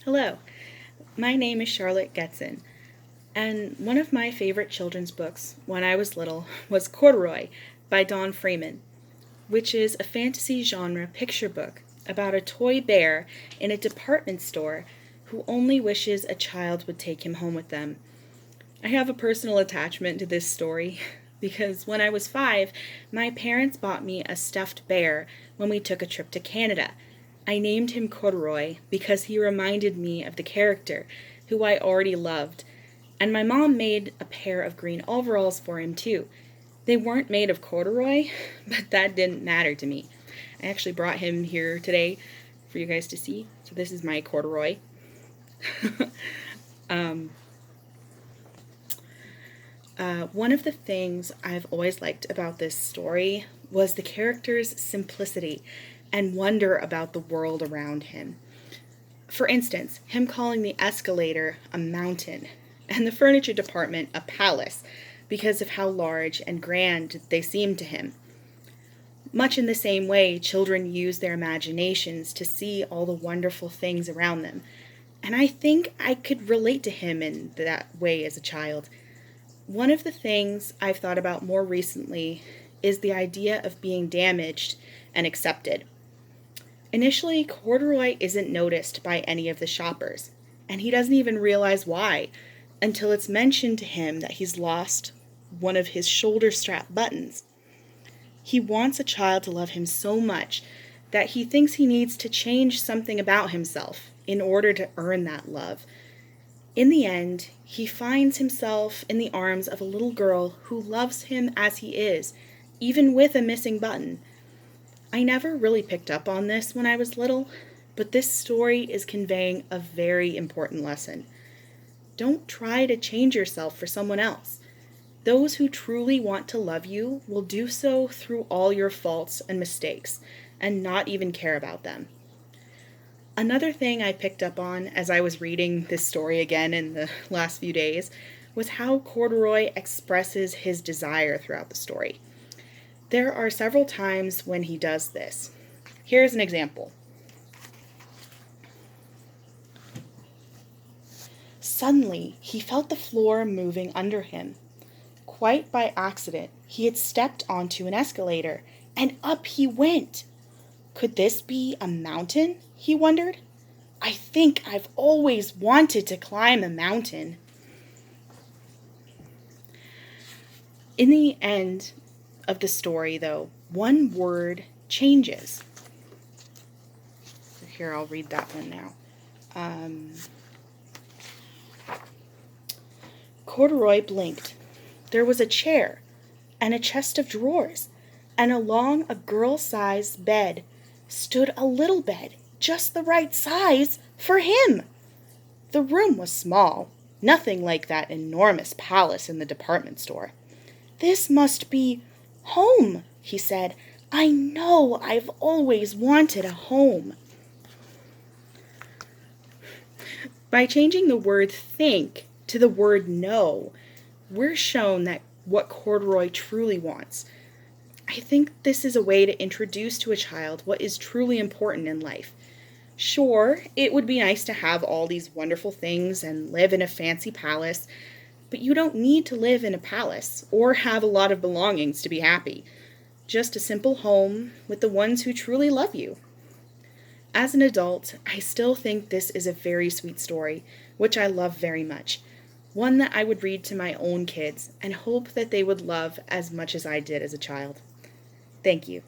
Hello, my name is Charlotte Getson, and one of my favorite children's books when I was little was Corduroy by Don Freeman, which is a fantasy genre picture book about a toy bear in a department store who only wishes a child would take him home with them. I have a personal attachment to this story because when I was 5, my parents bought me a stuffed bear when we took a trip to Canada. I named him Corduroy because he reminded me of the character, who I already loved, and my mom made a pair of green overalls for him too. They weren't made of corduroy, but that didn't matter to me. I actually brought him here today for you guys to see. So this is my corduroy. One of the things I've always liked about this story was the character's simplicity and wonder about the world around him. For instance, him calling the escalator a mountain and the furniture department a palace because of how large and grand they seemed to him. Much in the same way, children use their imaginations to see all the wonderful things around them. And I think I could relate to him in that way as a child. One of the things I've thought about more recently is the idea of being damaged and accepted. Initially, Corduroy isn't noticed by any of the shoppers, and he doesn't even realize why until it's mentioned to him that he's lost one of his shoulder strap buttons. He wants a child to love him so much that he thinks he needs to change something about himself in order to earn that love. In the end, he finds himself in the arms of a little girl who loves him as he is, even with a missing button. I never really picked up on this when I was little, but this story is conveying a very important lesson. Don't try to change yourself for someone else. Those who truly want to love you will do so through all your faults and mistakes, and not even care about them. Another thing I picked up on as I was reading this story again in the last few days was how Corduroy expresses his desire throughout the story. There are several times when he does this. Here's an example. Suddenly, he felt the floor moving under him. Quite by accident, he had stepped onto an escalator, and up he went. Could this be a mountain? He wondered. I think I've always wanted to climb a mountain. In the end of the story, though, one word changes. Here, I'll read that one now. Corduroy blinked. There was a chair and a chest of drawers, and along a girl-sized bed stood a little bed, just the right size for him. The room was small, nothing like that enormous palace in the department store. This must be home, he said. I know I've always wanted a home. By changing the word think to the word know, we're shown that what Corduroy truly wants. I think this is a way to introduce to a child what is truly important in life. Sure, it would be nice to have all these wonderful things and live in a fancy palace, but you don't need to live in a palace or have a lot of belongings to be happy. Just a simple home with the ones who truly love you. As an adult, I still think this is a very sweet story, which I love very much. One that I would read to my own kids and hope that they would love as much as I did as a child. Thank you.